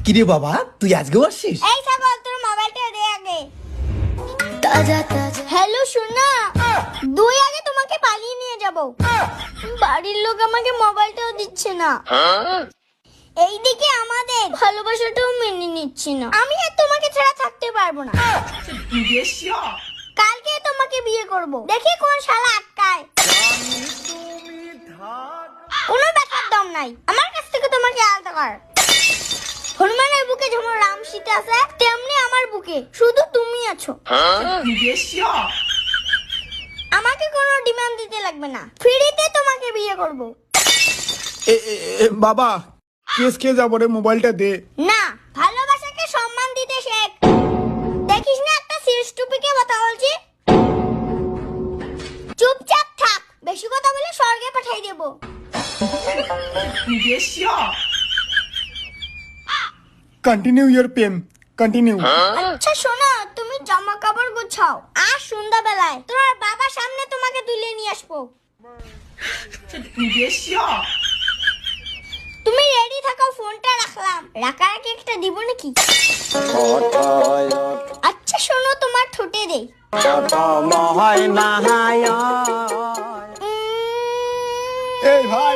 কিরে বাবা, তুই আজকেও আসছিস? এই ছাগল, তোর মোবাইলটা দে আগে। হ্যালো সোনা, দুই আগে তোমাকে পালিয়ে নিয়ে যাব। বাড়ির লোক আমাকে মোবাইলটাও দিচ্ছে না। এইদিকে আমাদের ভালোবাসাটাও মেনে নিচ্ছি না। আমি আর তোমাকে ছাড়া থাকতে পারবো না। কালকে তোমাকে বিয়ে করব, দেখি কোন শালা আটকায়। কোনো ব্যাপার দম নাই আমার কাছ থেকে তোমাকে আলাদা কর। হনুমানের বুকে যেমন রাম সীতা আছে, তেমনি আমার বুকে শুধু তুমি আছো। আমাকে কোনো ডিমান্ড দিতে লাগবে না, ফ্রিতে তোমাকে বিয়ে করব। বাবা, কেস খেয়ে যাবো রে, মোবাইলটা দে। না, ভালোবাসাকে সম্মান দিতে শেখ। দেখিস না একটা সিরিয়াস টপিকে কথা বলছি। চুপচাপ থাক, বেশি কথা বলে স্বর্গে পাঠাই দেব। Continue your pen, continue. আচ্ছা শোনো, তুমি জামা কাপড় গুছাও, আর সন্ধ্যাবেলায় তোমার বাবার সামনে তোমাকে তুলে নিয়ে আসবো। তুমি রেডি থাকো, ফোনটা রাখলাম। রাখার একটা দিব নাকি? আচ্ছা শোনো, তোমার ঠোঁটে দেই। এই ভাই,